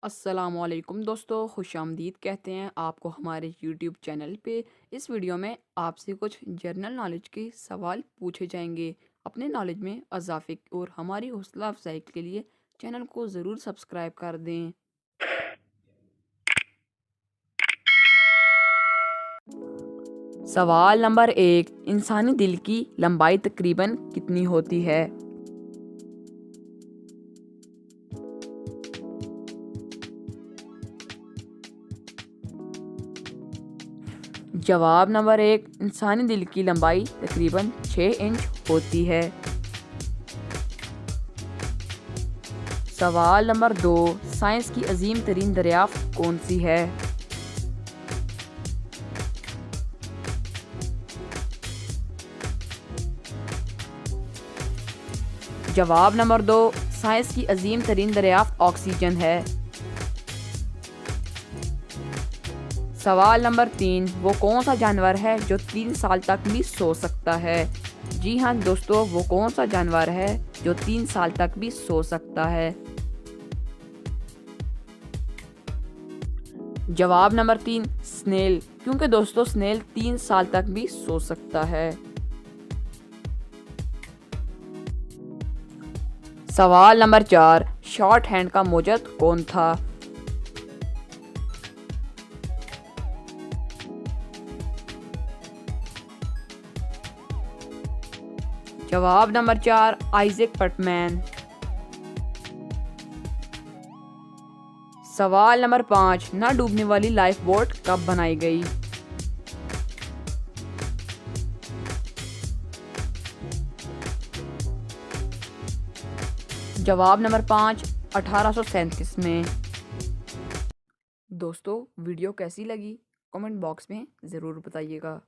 अस्सलामुअलैकुम दोस्तों, खुशामदीद कहते हैं आपको हमारे यूट्यूब चैनल पे। इस वीडियो में आपसे कुछ जनरल नॉलेज के सवाल पूछे जाएंगे। अपने नॉलेज में इजाफे और हमारी हौसला अफजाई के लिए चैनल को ज़रूर सब्सक्राइब कर दें। सवाल नंबर 1, इंसानी दिल की लंबाई तकरीबन कितनी होती है? जवाब नंबर 1, इंसानी दिल की लंबाई तकरीबन 6 इंच होती है। सवाल नंबर 2, साइंस की अजीम तरीन दरियाफ्त कौन सी है? जवाब नंबर 2, साइंस की अजीम तरीन दरियाफ्त ऑक्सीजन है। सवाल नंबर 3, वो कौन सा जानवर है जो 3 साल तक भी सो सकता है? जी हाँ दोस्तों, वो कौन सा जानवर है जो 3 साल तक भी सो सकता है? जवाब नंबर 3, स्नेल, क्योंकि दोस्तों स्नेल 3 साल तक भी सो सकता है। सवाल नंबर 4, शॉर्ट हैंड का मोजद कौन था? जवाब नंबर 4, आइजैक पटमैन। सवाल नंबर 5, ना डूबने वाली लाइफ बोट कब बनाई गई? जवाब नंबर 5, 1837 में। दोस्तों वीडियो कैसी लगी कमेंट बॉक्स में ज़रूर बताइएगा।